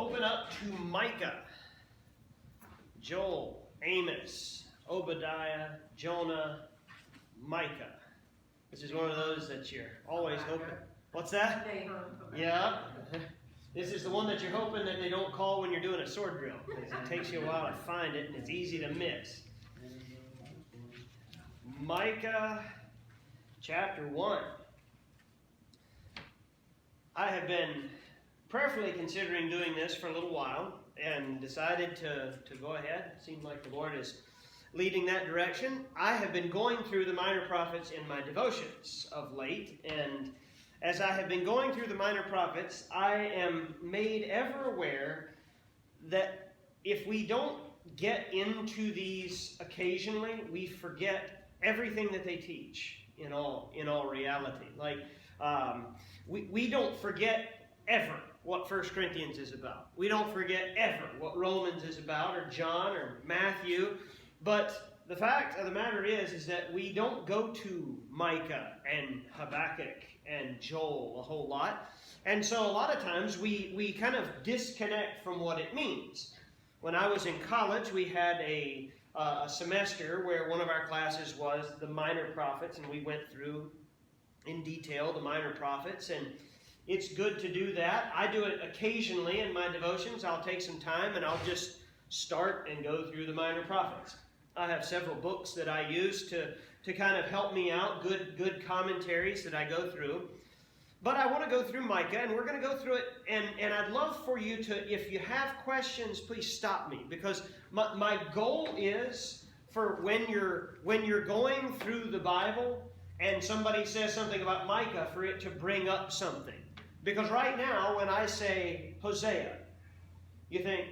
open up to Micah, Joel, Amos, Obadiah, Jonah, Micah. This is one of those that you're always hoping. What's that? Yeah. This is the one that you're hoping that they don't call when you're doing a sword drill, because it takes you a while to find it and it's easy to miss. Micah chapter 1. I have been prayerfully considering doing this for a little while and decided to go ahead. It seems like the Lord is leading that direction. I have been going through the minor prophets in my devotions of late, and as I have been going through the minor prophets, I am made ever aware that if we don't get into these occasionally, we forget everything that they teach in all reality. Like, we don't forget ever what 1 Corinthians is about. We don't forget ever what Romans is about, or John, or Matthew. But the fact of the matter is that we don't go to Micah and Habakkuk and Joel a whole lot. And so a lot of times we kind of disconnect from what it means. When I was in college, we had a semester where one of our classes was the minor prophets, and we went through in detail the minor prophets, and it's good to do that. I do it occasionally in my devotions. I'll take some time and I'll just start and go through the minor prophets. I have several books that I use to kind of help me out, good commentaries that I go through. But I want to go through Micah, and we're going to go through it, and I'd love for you to, if you have questions, please stop me, because my goal is for when you're going through the Bible and somebody says something about Micah, for it to bring up something. Because right now, when I say Hosea, you think,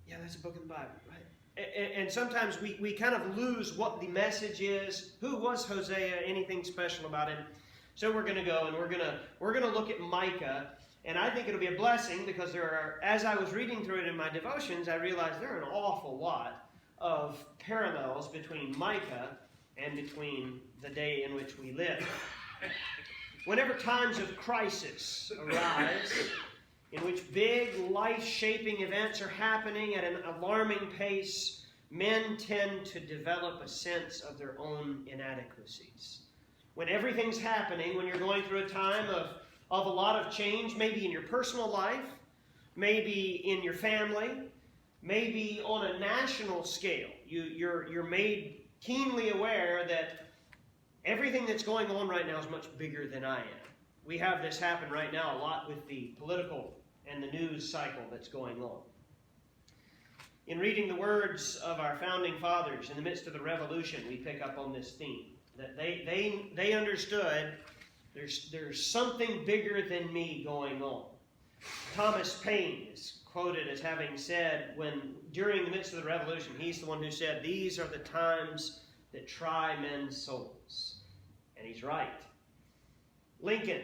yeah, that's a book in the Bible, right? And sometimes we kind of lose what the message is. Who was Hosea? Anything special about him? So we're going to go and we're going to look at Micah, and I think it'll be a blessing because as I was reading through it in my devotions, I realized there are an awful lot of parallels between Micah and between the day in which we live. Whenever times of crisis arise, in which big life-shaping events are happening at an alarming pace, men tend to develop a sense of their own inadequacies. When everything's happening, when you're going through a time of a lot of change, maybe in your personal life, maybe in your family, maybe on a national scale, you're made keenly aware that everything that's going on right now is much bigger than I am. We have this happen right now a lot with the political and the news cycle that's going on. In reading the words of our founding fathers in the midst of the revolution, we pick up on this theme. That they understood there's something bigger than me going on. Thomas Paine is quoted as having said, during the midst of the revolution, he's the one who said, "These are the times that try men's souls." And he's right. Lincoln,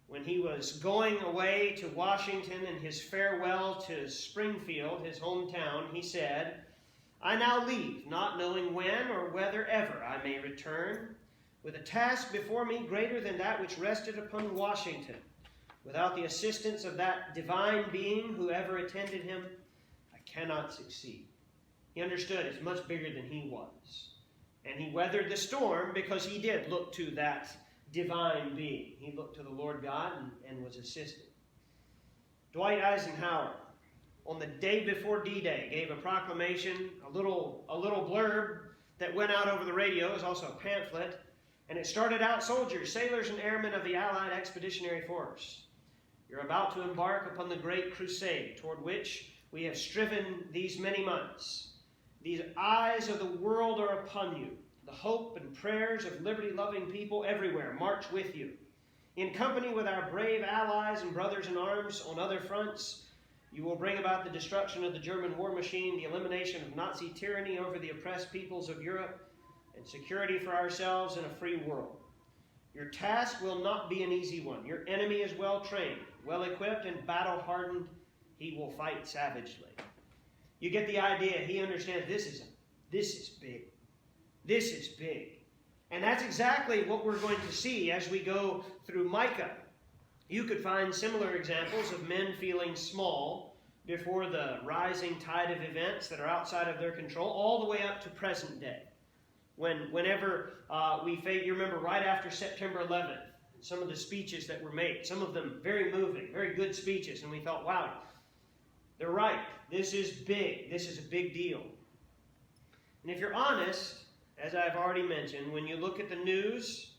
when he was going away to Washington in his farewell to Springfield, his hometown, he said, "I now leave, not knowing when or whether ever I may return, with a task before me greater than that which rested upon Washington. Without the assistance of that divine being who ever attended him, I cannot succeed." He understood it's much bigger than he was. And he weathered the storm because he did look to that divine being. He looked to the Lord God and was assisted. Dwight Eisenhower, on the day before D-Day, gave a proclamation, a little blurb that went out over the radio. It was also a pamphlet. And it started out, "Soldiers, sailors, and airmen of the Allied Expeditionary Force, you're about to embark upon the great crusade toward which we have striven these many months. These eyes of the world are upon you. The hope and prayers of liberty-loving people everywhere march with you. In company with our brave allies and brothers in arms on other fronts, you will bring about the destruction of the German war machine, the elimination of Nazi tyranny over the oppressed peoples of Europe, and security for ourselves in a free world. Your task will not be an easy one. Your enemy is well-trained, well-equipped, and battle-hardened. He will fight savagely." You get the idea. He understands this is big. This is big. And that's exactly what we're going to see as we go through Micah. You could find similar examples of men feeling small before the rising tide of events that are outside of their control, all the way up to present day. Whenever we face, you remember right after September 11th, some of the speeches that were made, some of them very moving, very good speeches, and we thought, wow, they're right. This is big. This is a big deal. And if you're honest, as I've already mentioned, when you look at the news,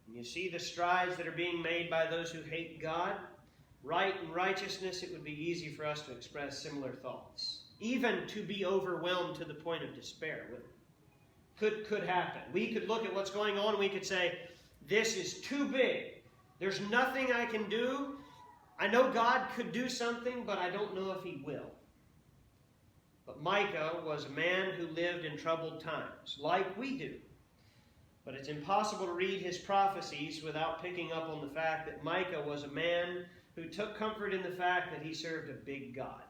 and you see the strides that are being made by those who hate God, right and righteousness, it would be easy for us to express similar thoughts. Even to be overwhelmed to the point of despair with it. Could happen. We could look at what's going on and we could say, this is too big. There's nothing I can do. I know God could do something, but I don't know if He will. But Micah was a man who lived in troubled times, like we do. But it's impossible to read his prophecies without picking up on the fact that Micah was a man who took comfort in the fact that he served a big God.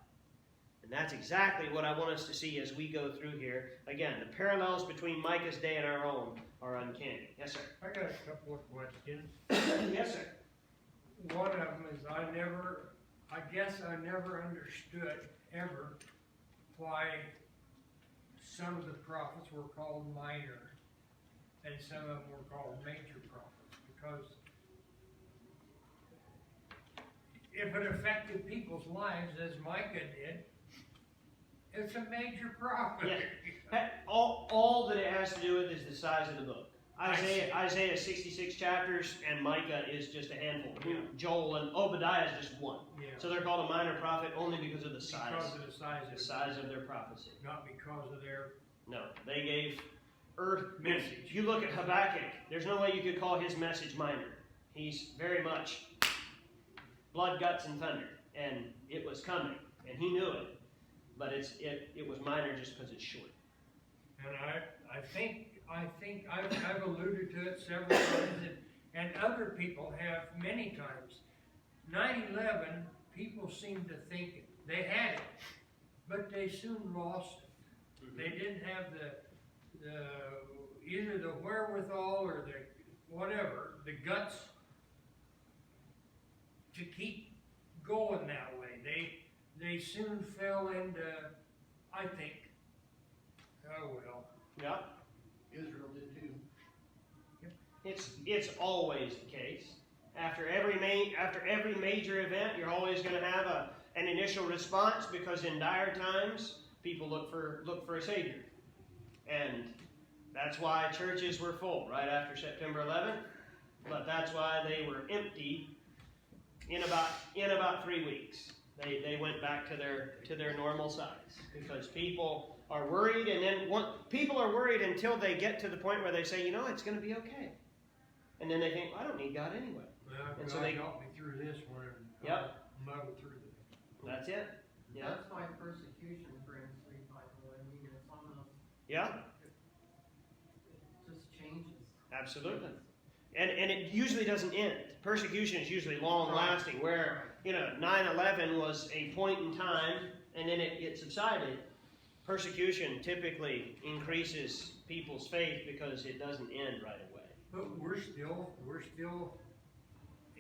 And that's exactly what I want us to see as we go through here. Again, the parallels between Micah's day and our own are uncanny. Yes, sir. I got a couple of questions. Yes, sir. One of them is I guess I never understood ever why some of the prophets were called minor and some of them were called major prophets. Because if it affected people's lives as Micah did, it's a major prophet. Yeah. All that it has to do with is the size of the book. Isaiah 66 chapters, and Micah is just a handful. Yeah. Joel and Obadiah is just one. Yeah. So they're called a minor prophet only because of the size. Because of the size of their prophecy. Not because of their... No, they gave earth message. You look at Habakkuk, there's no way you could call his message minor. He's very much blood, guts, and thunder. And it was coming, and he knew it. But it was minor just because it's short. And I think I've alluded to it several times, and other people have many times. 9/11, people seem to think they had it, but they soon lost it. Mm-hmm. They didn't have either the wherewithal or the guts to keep going that way. They soon fell into, I think, oh well. Yeah. Israel did too. Yep. It's always the case. After every major event, you're always going to have an initial response, because in dire times, people look for a Savior. And that's why churches were full right after September 11th. But that's why they were empty in about 3 weeks. They went back to their normal size, because people are worried, and then people are worried until they get to the point where they say, it's going to be okay, and then they think, well, I don't need God anyway. Well, and so they helped me through this one. Yep. Muddle through this. That's it. Yeah. That's why persecution brings revival. I mean, it's almost. Yeah. It just changes. Absolutely. And it usually doesn't end. Persecution is usually long-lasting, where 9/11 was a point in time, and then it subsided. Persecution typically increases people's faith because it doesn't end right away. But we're still.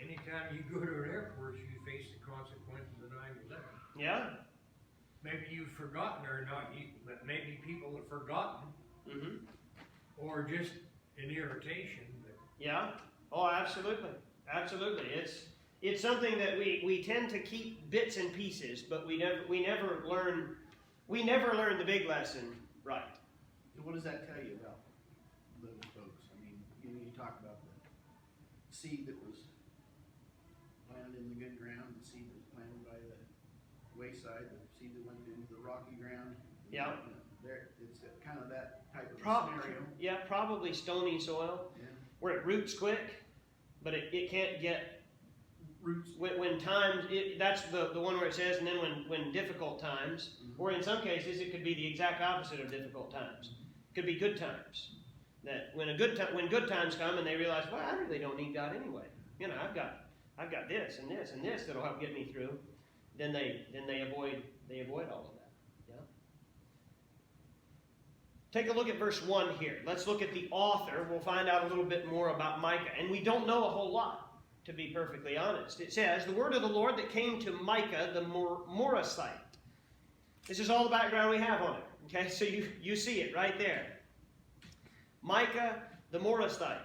Anytime you go to an airport, you face the consequences of 9/11. Yeah. Maybe you've forgotten, or not you, but maybe people have forgotten, or just an irritation. Yeah. Oh, absolutely. Absolutely. It's something that we tend to keep bits and pieces, but we never learn the big lesson right. What does that tell you about those folks? I mean, you talk about the seed that was planted in the good ground, the seed that was planted by the wayside, the seed that went into the rocky ground. Yeah. It's kind of that type of scenario. Yeah, probably stony soil, where it roots quick, but it can't get roots. When times, that's the one where it says, and then when difficult times, or in some cases it could be the exact opposite of difficult times. It could be good times. That when good times come and they realize, well, I really don't need God anyway. I've got this and this and this that'll help get me through. Then they avoid all of that. Yeah. Take a look at verse 1 here. Let's look at the author. We'll find out a little bit more about Micah. And we don't know a whole lot, to be perfectly honest. It says, the word of the Lord that came to Micah the Morasite. This is all the background we have on it. Okay, so you see it right there. Micah the Morasthite.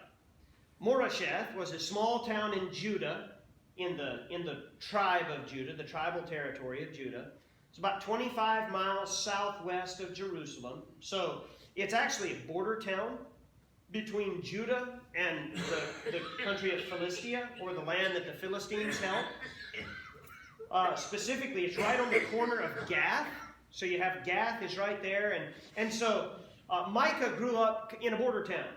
Morasheth was a small town in Judah, in the tribe of Judah, the tribal territory of Judah. It's about 25 miles southwest of Jerusalem. So it's actually a border town between Judah and the country of Philistia, or the land that the Philistines held. Specifically, it's right on the corner of Gath. So you have Gath is right there. And so Micah grew up in a border town.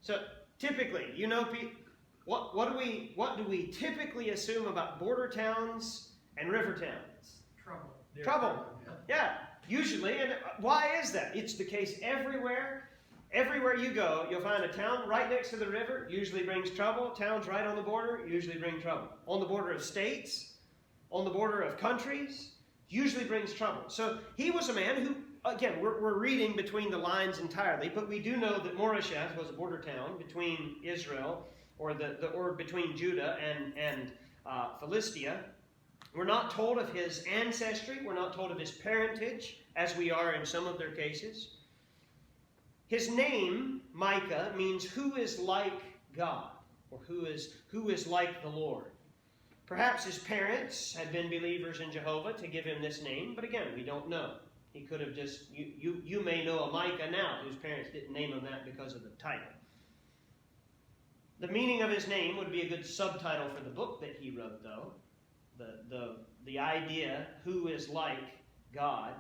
So typically, you know, what do we typically assume about border towns and river towns? Trouble. Yeah, usually. And why is that? It's the case everywhere. Everywhere you go, you'll find a town right next to the river, usually brings trouble. Towns right on the border usually bring trouble. On the border of states, on the border of countries, usually brings trouble. So he was a man who, again, we're reading between the lines entirely, but we do know that Morasheth was a border town between Israel, or between Judah and Philistia. We're not told of his ancestry. We're not told of his parentage, as we are in some of their cases. His name, Micah, means who is like God, or who is like the Lord. Perhaps his parents had been believers in Jehovah to give him this name, but again, we don't know. He could have just, you may know a Micah now whose parents didn't name him that because of the title. The meaning of his name would be a good subtitle for the book that he wrote, though. The idea, who is like God.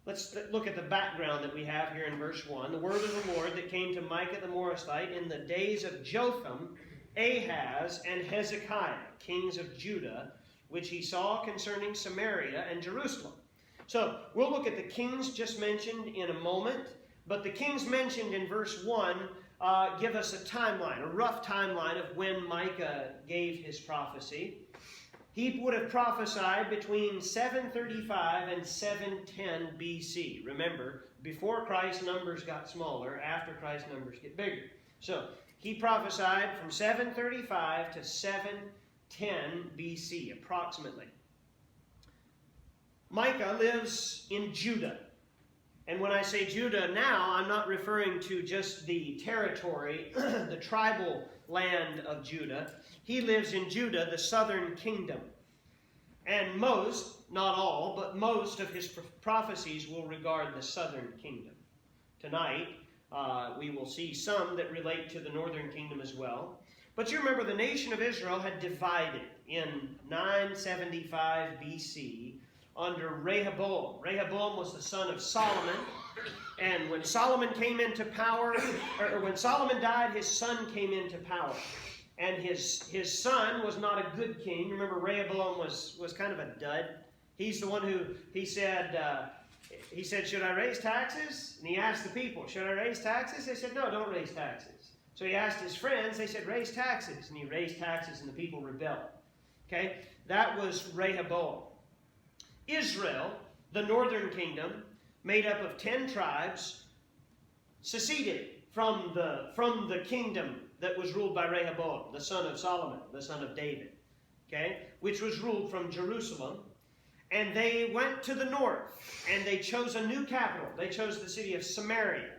Let's look at the background that we have here in verse 1. The word of the Lord that came to Micah the Morasthite in the days of Jotham, Ahaz, and Hezekiah, kings of Judah, which he saw concerning Samaria and Jerusalem. So we'll look at the kings just mentioned in a moment, but the kings mentioned in verse 1 give us a timeline, a rough timeline of when Micah gave his prophecy. He would have prophesied between 735 and 710 BC. Remember, before Christ's numbers got smaller, after Christ's numbers get bigger. So he prophesied from 735 to 710 BC, approximately. Micah lives in Judah. And when I say Judah now, I'm not referring to just the territory, the tribal land of Judah. He lives in Judah, the southern kingdom. And most, not all, but most of his prophecies will regard the southern kingdom. Tonight, we will see some that relate to the northern kingdom as well. But you remember the nation of Israel had divided in 975 BC under Rehoboam. Rehoboam was the son of Solomon. And when Solomon came into power, or when Solomon died, his son came into power. And his son was not a good king. Remember, Rehoboam was kind of a dud. He's the one who, he said, should I raise taxes? And he asked the people, should I raise taxes? They said, no, don't raise taxes. So he asked his friends, they said, raise taxes. And he raised taxes and the people rebelled. Okay? That was Rehoboam. Israel, the northern kingdom, made up of 10 tribes, seceded from the kingdom that was ruled by Rehoboam, the son of Solomon, the son of David, okay, which was ruled from Jerusalem. And they went to the north, and they chose a new capital. They chose the city of Samaria.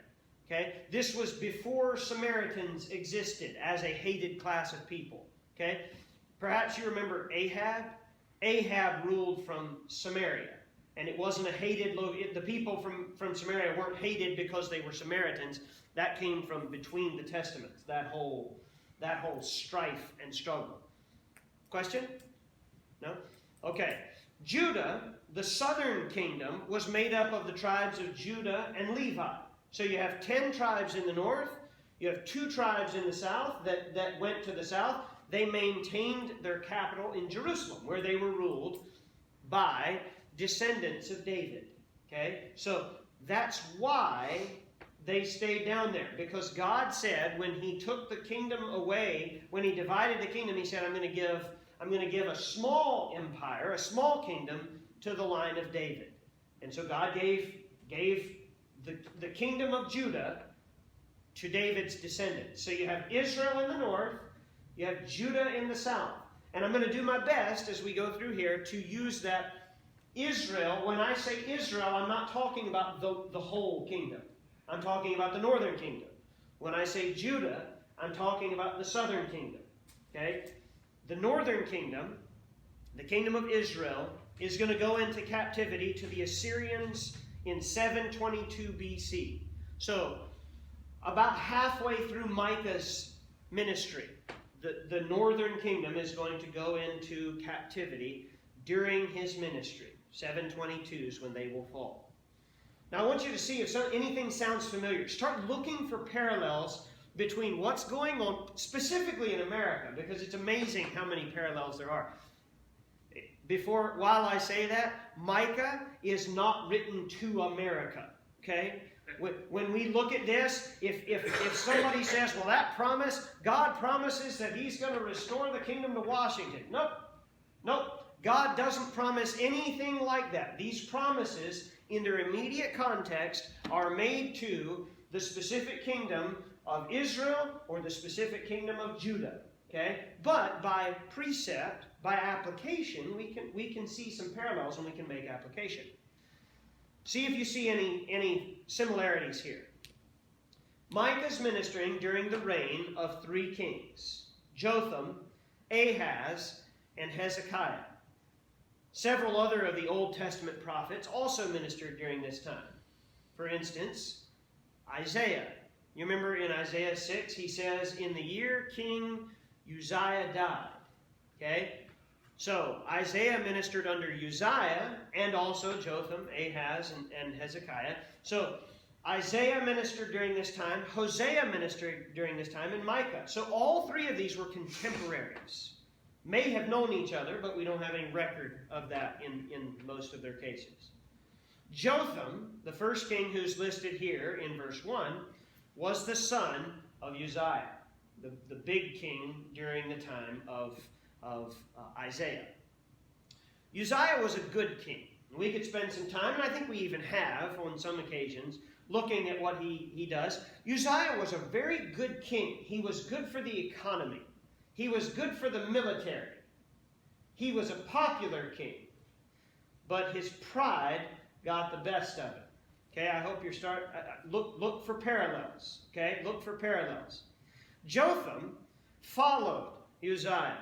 Okay, this was before Samaritans existed as a hated class of people. Okay, perhaps you remember Ahab. Ahab ruled from Samaria, and it wasn't a hated. The people from Samaria weren't hated because they were Samaritans. That came from between the testaments. That whole strife and struggle. Question? No? Okay. Judah, the southern kingdom, was made up of the tribes of Judah and Levi. So you have 10 tribes in the north. You have 2 tribes in the south that went to the south. They maintained their capital in Jerusalem, where they were ruled by descendants of David. Okay? So that's why they stayed down there. Because God said when he took the kingdom away, when he divided the kingdom, he said, I'm going to give a small empire, a small kingdom, to the line of David. And so God gave the kingdom of Judah to David's descendants. So you have Israel in the north, you have Judah in the south. And I'm going to do my best as we go through here to use that Israel, when I say Israel, I'm not talking about the whole kingdom. I'm talking about the northern kingdom. When I say Judah, I'm talking about the southern kingdom. Okay? The northern kingdom, the kingdom of Israel, is going to go into captivity to the Assyrians in 722 BC. So, about halfway through Micah's ministry, the northern kingdom is going to go into captivity during his ministry. 722 is when they will fall. Now I want you to see if anything sounds familiar. Start looking for parallels between what's going on specifically in America, because it's amazing how many parallels there are. While I say that, Micah is not written to America. Okay? When we look at this, if somebody says, well, that promise, God promises that He's going to restore the kingdom to Washington. Nope. God doesn't promise anything like that. These promises, in their immediate context, are made to the specific kingdom of Israel or the specific kingdom of Judah. Okay? But by precept, by application, we can see some parallels and we can make application. See if you see any similarities here. Micah's ministering during the reign of 3 kings: Jotham, Ahaz, and Hezekiah. Several other of the Old Testament prophets also ministered during this time. For instance, Isaiah. You remember in Isaiah 6, he says, in the year King Uzziah died. Okay? So, Isaiah ministered under Uzziah and also Jotham, Ahaz, and Hezekiah. So, Isaiah ministered during this time, Hosea ministered during this time, and Micah. So, all 3 of these were contemporaries. May have known each other, but we don't have any record of that in most of their cases. Jotham, the first king who's listed here in verse 1, was the son of Uzziah, the big king during the time of Isaiah. Uzziah was a good king. We could spend some time, and I think we even have on some occasions, looking at what he does. Uzziah was a very good king. He was good for the economy. He was good for the military. He was a popular king. But his pride got the best of it. Okay, I hope you're look for parallels. Okay, look for parallels. Jotham followed Uzziah.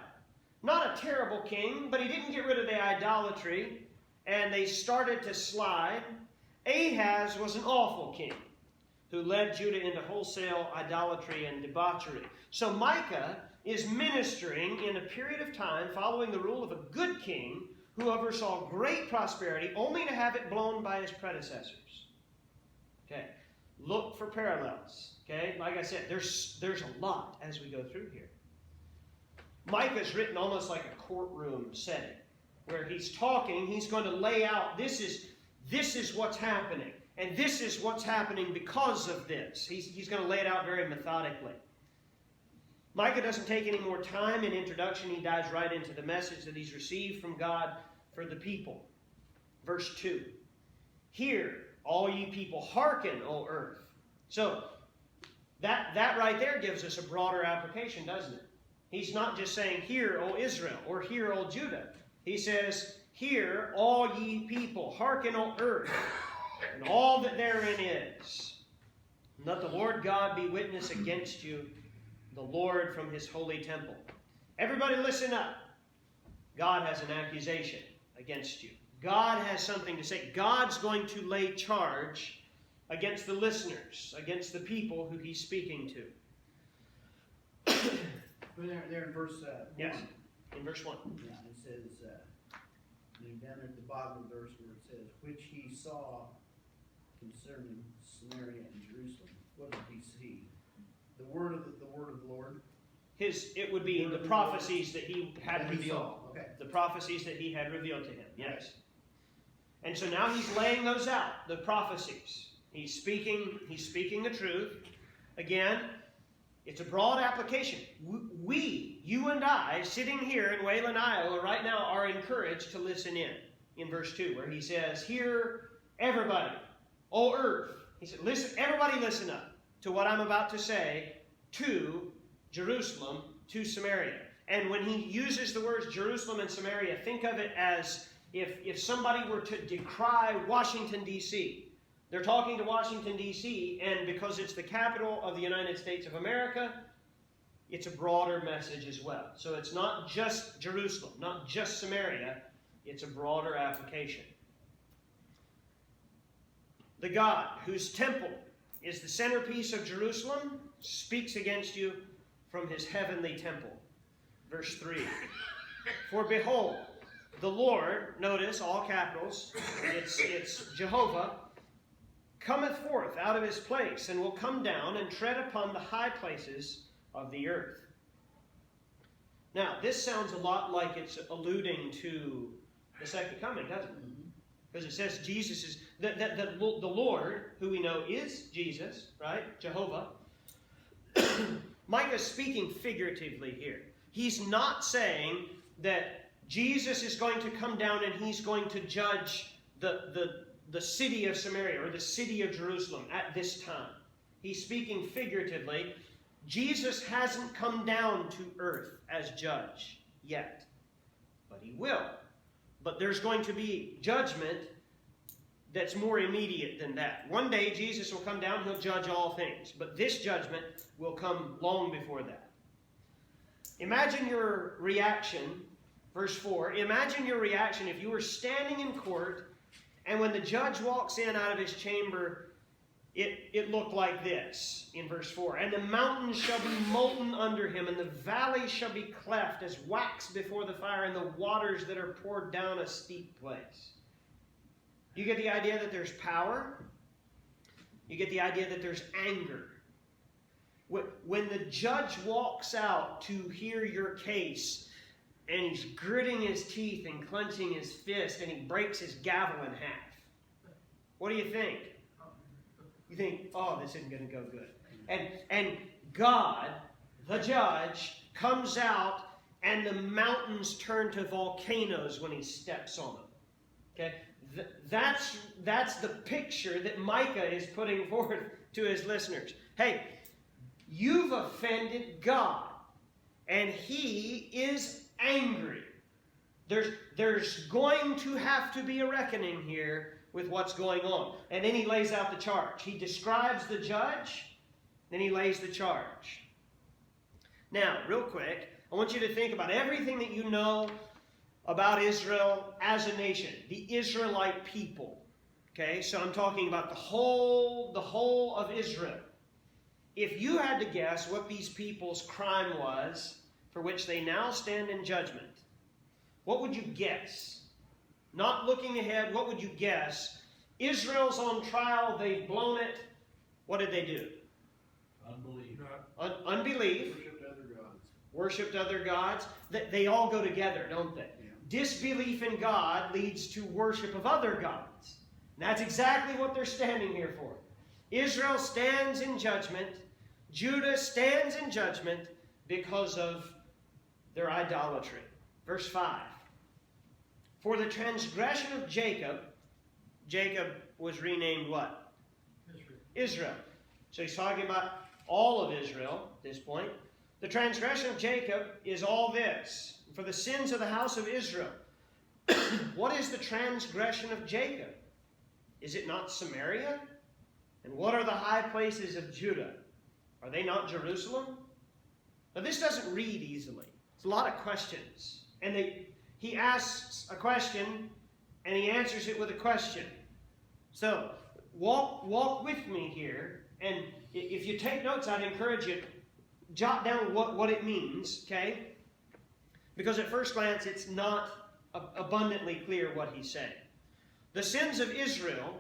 Not a terrible king, but he didn't get rid of the idolatry, and they started to slide. Ahaz was an awful king who led Judah into wholesale idolatry and debauchery. So Micah is ministering in a period of time following the rule of a good king who oversaw great prosperity only to have it blown by his predecessors. Okay, look for parallels. Okay, like I said, there's a lot as we go through here. Micah's written almost like a courtroom setting where he's talking, he's going to lay out this is what's happening, and this is what's happening because of this. He's going to lay it out very methodically. Micah doesn't take any more time in introduction. He dives right into the message that he's received from God for the people. Verse 2. Hear, all ye people, hearken, O earth. So, that right there gives us a broader application, doesn't it? He's not just saying, hear, O Israel, or hear, O Judah. He says, hear, all ye people, hearken, O earth, and all that therein is. And let the Lord God be witness against you, the Lord from His holy temple. Everybody listen up. God has an accusation against you. God has something to say. God's going to lay charge against the listeners, against the people who He's speaking to. There in verse 1. Yes, in verse 1. Yeah, it says, down at the bottom of the verse where it says, which he saw concerning Samaria and Jerusalem. What did he see? The word of the Lord. It would be the prophecies that he had revealed. Okay. The prophecies that he had revealed to him. Yes. And so now he's laying those out, the prophecies. He's speaking the truth. Again, it's a broad application. We, you and I, sitting here in Wayland, Iowa, right now, are encouraged to listen in verse 2, where he says, hear everybody, O earth. He said, listen, everybody listen up to what I'm about to say to Jerusalem, to Samaria. And when he uses the words Jerusalem and Samaria, think of it as if somebody were to decry Washington, D.C., they're talking to Washington, D.C., and because it's the capital of the United States of America, it's a broader message as well. So it's not just Jerusalem, not just Samaria, it's a broader application. The God whose temple is the centerpiece of Jerusalem speaks against you from his heavenly temple. Verse 3. For behold, the Lord, notice all capitals, it's Jehovah, cometh forth out of his place, and will come down and tread upon the high places of the earth. Now, this sounds a lot like it's alluding to the second coming, doesn't it? Because it says Jesus is, the Lord, who we know is Jesus, right? Jehovah. Micah's speaking figuratively here. He's not saying that Jesus is going to come down and he's going to judge the city of Samaria or the city of Jerusalem at this time. He's speaking figuratively. Jesus hasn't come down to earth as judge yet, but he will. But there's going to be judgment that's more immediate than that. One day Jesus will come down, he'll judge all things, but this judgment will come long before that. Imagine your reaction, verse 4, imagine your reaction if you were standing in court and when the judge walks in out of his chamber, it looked like this in verse 4. And the mountains shall be molten under him, and the valleys shall be cleft as wax before the fire, and the waters that are poured down a steep place. You get the idea that there's power? You get the idea that there's anger. When the judge walks out to hear your case, and he's gritting his teeth and clenching his fist, and he breaks his gavel in half, what do you think? You think, oh, this isn't going to go good. And God, the judge, comes out and the mountains turn to volcanoes when he steps on them. Okay? That's the picture that Micah is putting forth to his listeners. Hey, you've offended God, and he is angry. There's going to have to be a reckoning here with what's going on. And then he lays out the charge. He describes the judge, then he lays the charge. Now, real quick, I want you to think about everything that you know about Israel as a nation, the Israelite people. Okay, so I'm talking about the whole of Israel. If you had to guess what these people's crime was for which they now stand in judgment, what would you guess? Not looking ahead, what would you guess? Israel's on trial, they've blown it. What did they do? Unbelief. Unbelief. Worshipped other gods. Worshipped other gods. They all go together, don't they? Yeah. Disbelief in God leads to worship of other gods. And that's exactly what they're standing here for. Israel stands in judgment. Judah stands in judgment because of their idolatry. Verse 5. For the transgression of Jacob was renamed what? Israel. So he's talking about all of Israel at this point. The transgression of Jacob is all this. For the sins of the house of Israel. What is the transgression of Jacob? Is it not Samaria? And what are the high places of Judah? Are they not Jerusalem? Now this doesn't read easily. It's a lot of questions. And he asks a question, and he answers it with a question. So, walk with me here, and if you take notes, I'd encourage you to jot down what it means, okay? Because at first glance, it's not abundantly clear what he's saying. The sins of Israel,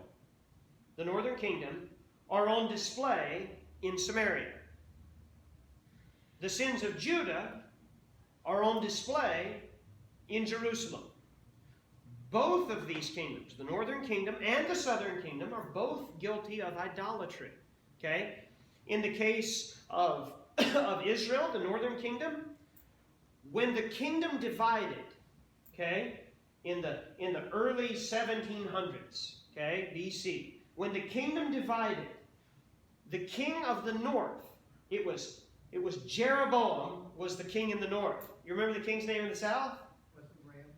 the northern kingdom, are on display in Samaria. The sins of Judah are on display in Jerusalem. Both of these kingdoms, the northern kingdom and the southern kingdom, are both guilty of idolatry. Okay? In the case of Israel, the northern kingdom, when the kingdom divided, okay, in the early 1700s, okay, BC, when the kingdom divided, the king of the north, it was Jeroboam was the king in the north. You remember the king's name in the south?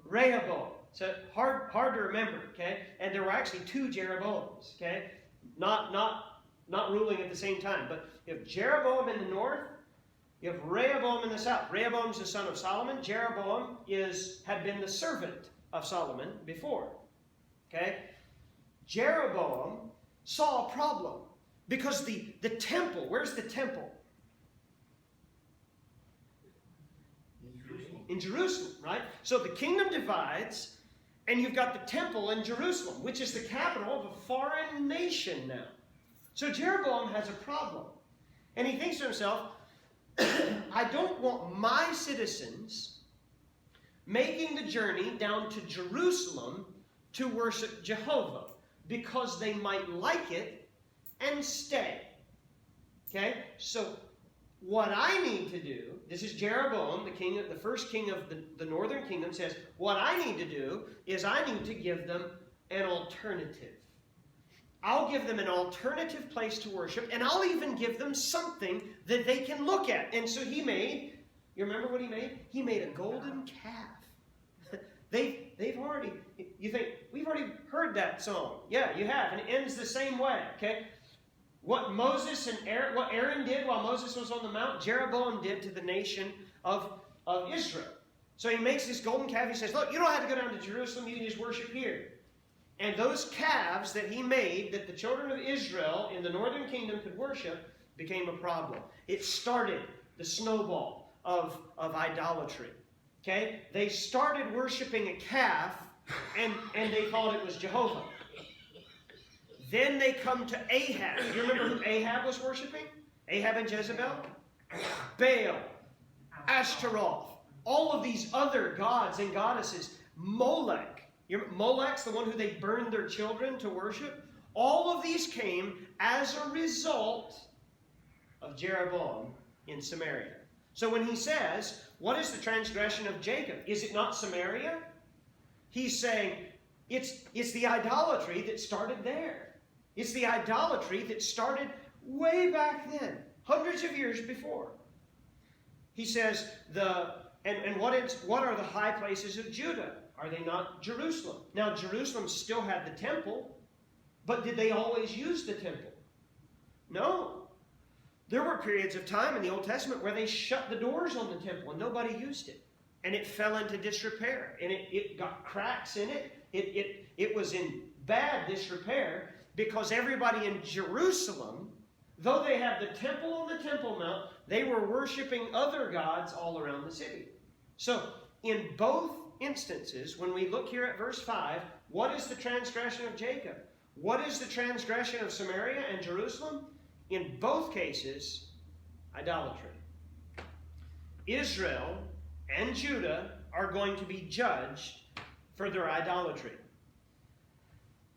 Rehoboam. So hard to remember, okay? And there were actually two Jeroboams, okay? Not ruling at the same time. But you have Jeroboam in the north, you have Rehoboam in the south. Rehoboam's the son of Solomon. Jeroboam had been the servant of Solomon before. Okay? Jeroboam saw a problem because the temple, where's the temple? In Jerusalem, right? So the kingdom divides, and you've got the temple in Jerusalem, which is the capital of a foreign nation now. So Jeroboam has a problem. And he thinks to himself, I don't want my citizens making the journey down to Jerusalem to worship Jehovah, because they might like it and stay. Okay? So what I need to do, this is Jeroboam, the first king of the northern kingdom, says, what I need to do is I need to give them an alternative. I'll give them an alternative place to worship, and I'll even give them something that they can look at. And so he made, you remember what he made? He made a golden calf. They've already, you think, we've already heard that song. Yeah, you have, and it ends the same way, okay? What Aaron did while Moses was on the mount, Jeroboam did to the nation of Israel. So he makes this golden calf. He says, look, you don't have to go down to Jerusalem. You can just worship here. And those calves that he made that the children of Israel in the northern kingdom could worship became a problem. It started the snowball of idolatry. Okay? They started worshiping a calf, and they thought it was Jehovah. Then they come to Ahab. You remember who Ahab was worshiping? Ahab and Jezebel? Baal, Ashtaroth, all of these other gods and goddesses. Molech. Molech's the one who they burned their children to worship. All of these came as a result of Jeroboam in Samaria. So when he says, what is the transgression of Jacob? Is it not Samaria? He's saying, it's the idolatry that started there. It's the idolatry that started way back then, hundreds of years before. He says, what are the high places of Judah? Are they not Jerusalem? Now, Jerusalem still had the temple, but did they always use the temple? No. There were periods of time in the Old Testament where they shut the doors on the temple and nobody used it. And it fell into disrepair. And it got cracks in it. It was in bad disrepair because everybody in Jerusalem, though they have the temple on the Temple Mount, they were worshiping other gods all around the city. So, in both instances, when we look here at verse 5, what is the transgression of Jacob? What is the transgression of Samaria and Jerusalem? In both cases, idolatry. Israel and Judah are going to be judged for their idolatry.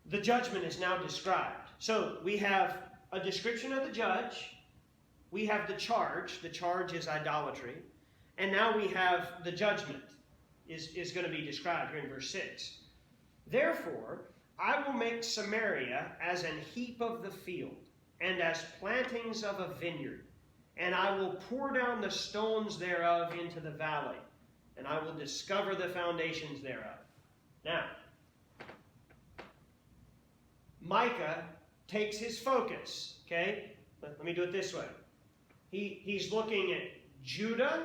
The judgment is now described. So we have a description of the judge. We have the charge. The charge is idolatry. And now we have the judgment is going to be described here in verse 6. Therefore, I will make Samaria as an heap of the field, and as plantings of a vineyard, and I will pour down the stones thereof into the valley, and I will discover the foundations thereof. Now, Micah takes his focus, okay? Let me do it this way. He's looking at Judah,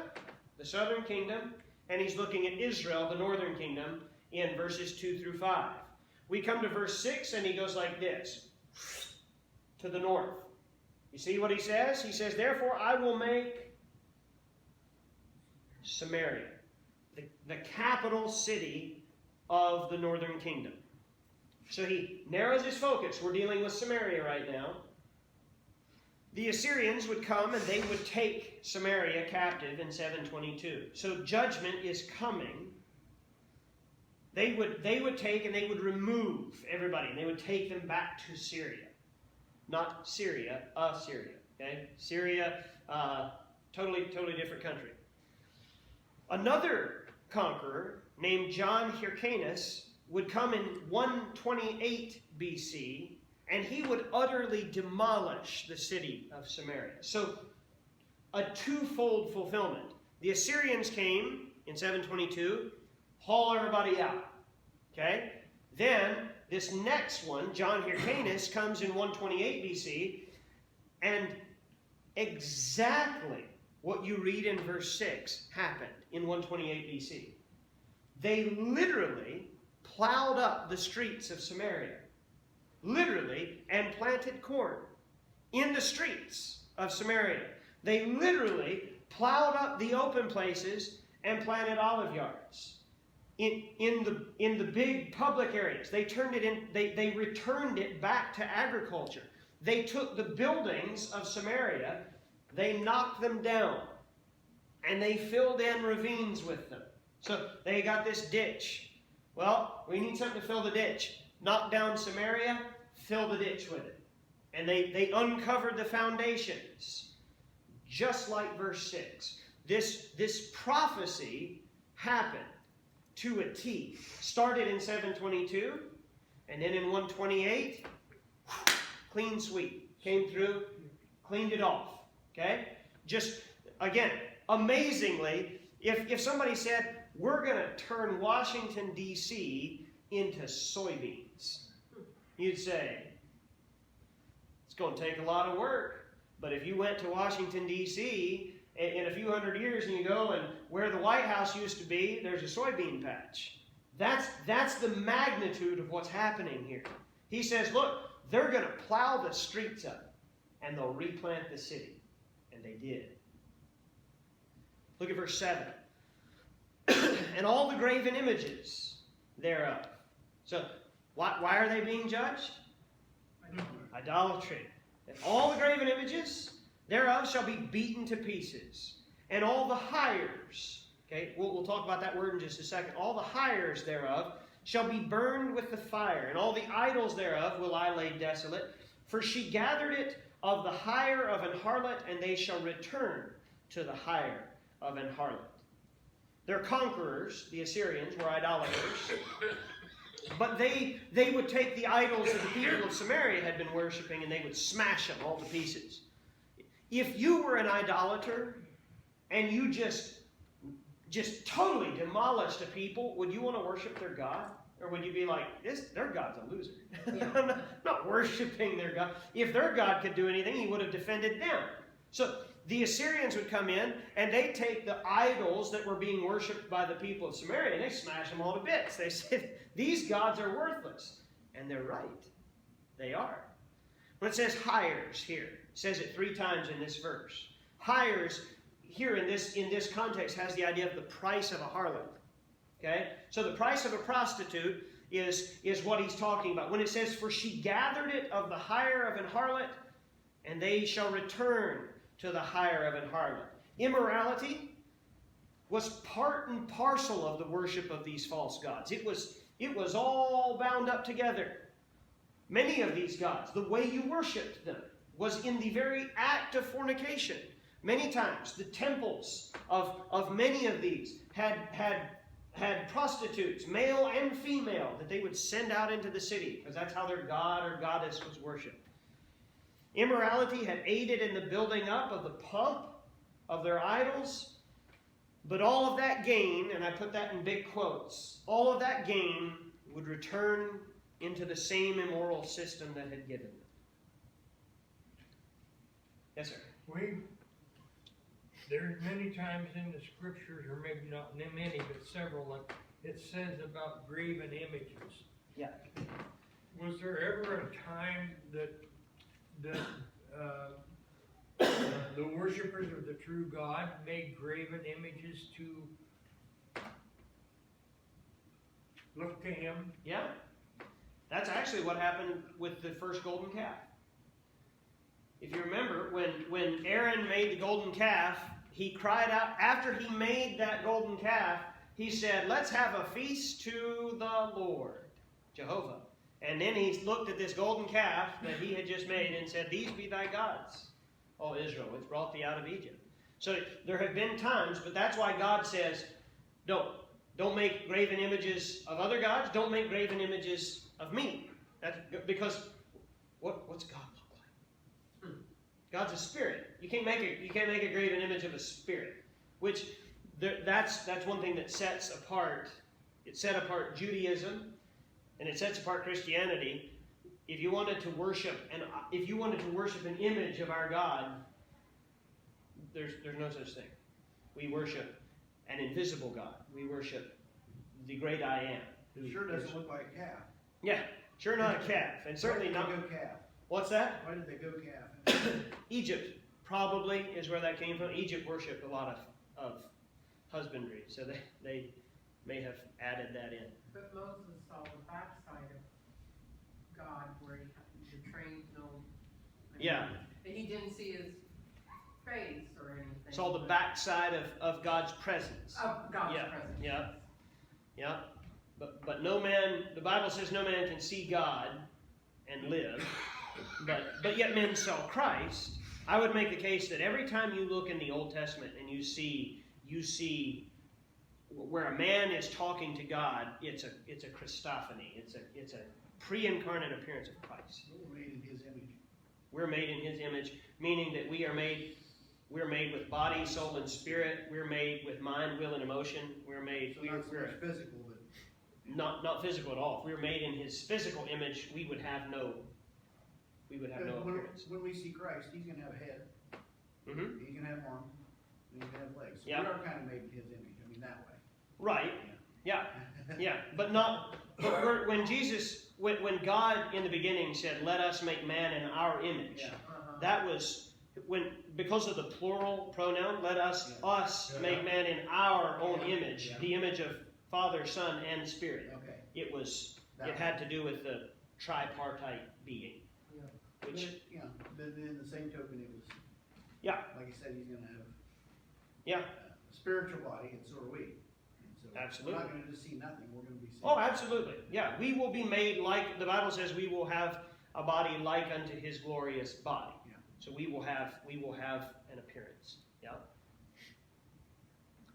the southern kingdom, and he's looking at Israel, the northern kingdom, in verses 2 through 5. We come to verse 6, and he goes like this, to the north. You see what he says? He says, therefore I will make Samaria the capital city of the northern kingdom. So he narrows his focus. We're dealing with Samaria right now. The Assyrians would come and they would take Samaria captive in 722. So judgment is coming. They would take and they would remove everybody. And they would take them back to Syria. Not Syria, Assyria. Okay? Syria, totally different country. Another conqueror named John Hyrcanus would come in 128 BC, and he would utterly demolish the city of Samaria. So, a twofold fulfillment. The Assyrians came in 722, haul everybody out. Okay? Then, this next one, John Hyrcanus, comes in 128 BC, and exactly what you read in verse 6 happened in 128 BC. They literally plowed up the streets of Samaria, literally, and planted corn in the streets of Samaria. They literally plowed up the open places and planted olive yards. In the big public areas, they turned it in. They returned it back to agriculture. They took the buildings of Samaria, they knocked them down, and they filled in ravines with them. So they got this ditch. Well, we need something to fill the ditch. Knock down Samaria, fill the ditch with it. And they uncovered the foundations, just like verse 6. This prophecy happened to a T. Started in 722, and then in 128, clean sweep. Came through, cleaned it off. Okay? Just, again, amazingly, if somebody said, we're going to turn Washington, D.C. into soybeans, you'd say, it's going to take a lot of work. But if you went to Washington, D.C., in a few hundred years, and you go and where the White House used to be, there's a soybean patch. That's the magnitude of what's happening here. He says, look, they're going to plow the streets up, and they'll replant the city. And they did. Look at verse 7. And all the graven images thereof. So, why are they being judged? Idolatry. And all the graven images thereof shall be beaten to pieces. And all the hires, okay, we'll talk about that word in just a second. All the hires thereof shall be burned with the fire. And all the idols thereof will I lay desolate. For she gathered it of the hire of an harlot, and they shall return to the hire of an harlot. Their conquerors, the Assyrians, were idolaters. But they would take the idols that the people of Samaria had been worshiping, and they would smash them all to pieces. If you were an idolater and you just totally demolished a people, would you want to worship their God? Or would you be like, their God's a loser. I'm not worshiping their God. If their God could do anything, he would have defended them. So the Assyrians would come in, and they'd take the idols that were being worshipped by the people of Samaria, and they smash them all to bits. They said, these gods are worthless. And they're right. They are. When it says hires here, it says it 3 times in this verse. Hires here in this context has the idea of the price of a harlot. Okay? So the price of a prostitute is what he's talking about. When it says, for she gathered it of the hire of an harlot, and they shall return to the hire of an harlot. Immorality was part and parcel of the worship of these false gods. It was all bound up together. Many of these gods, the way you worshipped them, was in the very act of fornication. Many times, the temples of many of these had prostitutes, male and female, that they would send out into the city, because that's how their god or goddess was worshipped. Immorality had aided in the building up of the pomp of their idols, but all of that gain, and I put that in big quotes, all of that gain would return into the same immoral system that had given them. Yes, sir? There's many times in the scriptures, or maybe not many, but several, it says about graven images. Yeah. Was there ever a time that the worshipers of the true God made graven images to look to him? Yeah. That's actually what happened with the first golden calf. If you remember, when Aaron made the golden calf, he cried out, after he made that golden calf, he said, let's have a feast to the Lord, Jehovah. And then he looked at this golden calf that he had just made and said, these be thy gods, O Israel, which brought thee out of Egypt. So there have been times, but that's why God says, don't make graven images of other gods. Don't make graven images of me. That's because what's God look like? God's a spirit. You can't make a graven image of a spirit. Which that's one thing that sets apart. It set apart Judaism and it sets apart Christianity. If you wanted to worship an image of our God, there's no such thing. We worship an invisible God. We worship the great I Am. It sure doesn't look like a calf. Yeah, sure not a calf, and certainly Why not. did they go calf? What's that? Why did they go calf? Egypt probably is where that came from. Egypt worshipped a lot of husbandry, so they may have added that in. But Moses saw the backside of God where the trained no. Yeah. He didn't see his face or anything. Saw the backside of God's presence. Of God's Yeah, presence. yeah. Yeah. But no man, the Bible says no man can see God and live, but yet men saw Christ. I would make the case that every time you look in the Old Testament and you see where a man is talking to God, it's a Christophany. It's a pre-incarnate appearance of Christ. We're made in His image. We're made in His image, meaning that we're made with body, soul, and spirit. We're made with mind, will, and emotion. We're made. So not so much physical, but Not physical at all. If we were made in His physical image, we would have no appearance. when we see Christ, He's going to have a head. Mm-hmm. He's going to have arms. And He's going to have legs. So Yeah. we are kind of made in His image. I mean, that way. Right. Yeah. Yeah. But when God in the beginning said, "Let us make man in our image," Yeah. that was because of the plural pronoun. Let us make man in our own image, the image of Father, Son, and Spirit. Okay. It had to do with the tripartite being. Yeah. Which, But in the same token, it was. Yeah. Like you said, He's going to have. Yeah. A spiritual body, and so are we. And so Absolutely. We're not going to just see nothing. We're going to be seeing. Oh, absolutely. Yeah, we will be made like, the Bible says we will have a body like unto His glorious body. Yeah. So we will have an appearance. Yeah.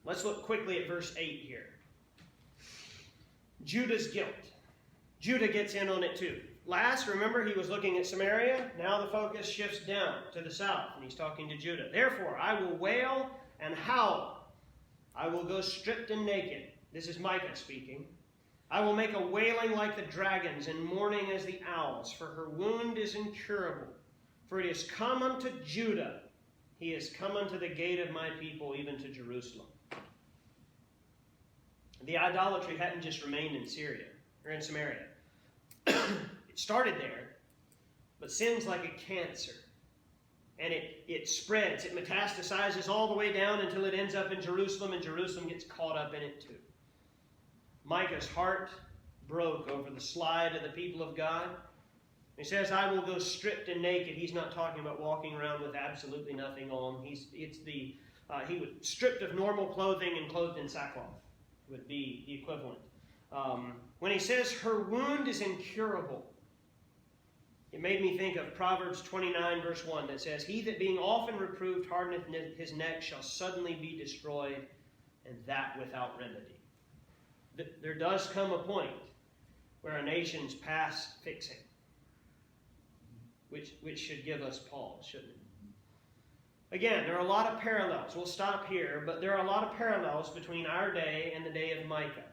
Let's look quickly at verse 8 here. Judah's guilt. Judah gets in on it too. Last, remember, he was looking at Samaria. Now the focus shifts down to the south, and he's talking to Judah. Therefore, I will wail and howl. I will go stripped and naked. This is Micah speaking. I will make a wailing like the dragons and mourning as the owls, for her wound is incurable. For it is come unto Judah. He is come unto the gate of my people, even to Jerusalem. The idolatry hadn't just remained in Syria, or in Samaria. It started there, but sin's like a cancer. And it spreads, it metastasizes all the way down until it ends up in Jerusalem, and Jerusalem gets caught up in it too. Micah's heart broke over the slide of the people of God. He says, I will go stripped and naked. He's not talking about walking around with absolutely nothing on. He was stripped of normal clothing and clothed in sackcloth would be the equivalent. When he says her wound is incurable, it made me think of Proverbs 29 verse 1 that says, He that being often reproved hardeneth his neck shall suddenly be destroyed, and that without remedy. There does come a point where a nation's past fixing, which should give us pause, shouldn't it? Again, there are a lot of parallels. We'll stop here, but there are a lot of parallels between our day and the day of Micah.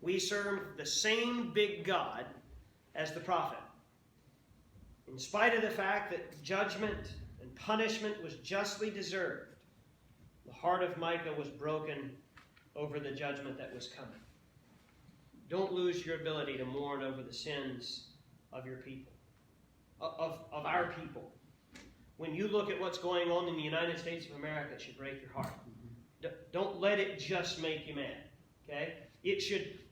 We serve the same big God as the prophet. In spite of the fact that judgment and punishment was justly deserved, the heart of Micah was broken over the judgment that was coming. Don't lose your ability to mourn over the sins of your people, of our people. When you look at what's going on in the United States of America, it should break your heart. Don't let it just make you mad. Okay?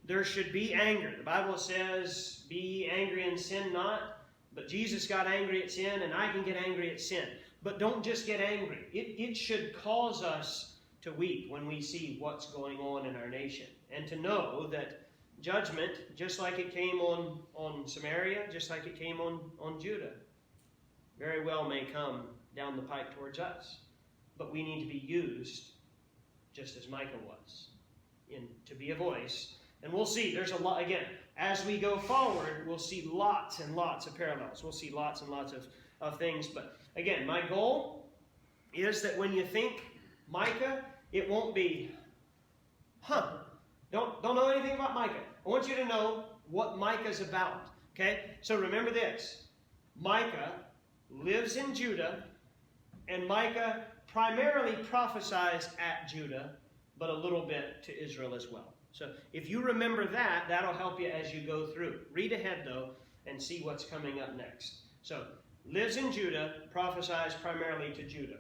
There should be anger. The Bible says, be angry and sin not. But Jesus got angry at sin, and I can get angry at sin. But don't just get angry. It should cause us to weep when we see what's going on in our nation. And to know that judgment, just like it came on Samaria, just like it came on Judah, very well may come down the pike towards us. But we need to be used just as Micah was, to be a voice. And we'll see, there's a lot, again, as we go forward, we'll see lots and lots of parallels. We'll see lots and lots of things. But again, my goal is that when you think Micah, it won't be, don't know anything about Micah. I want you to know what Micah's about. Okay? So remember this. Micah lives in Judah, and Micah primarily prophesies at Judah, but a little bit to Israel as well. So if you remember that, that'll help you as you go through. Read ahead, though, and see what's coming up next. So, lives in Judah, prophesies primarily to Judah.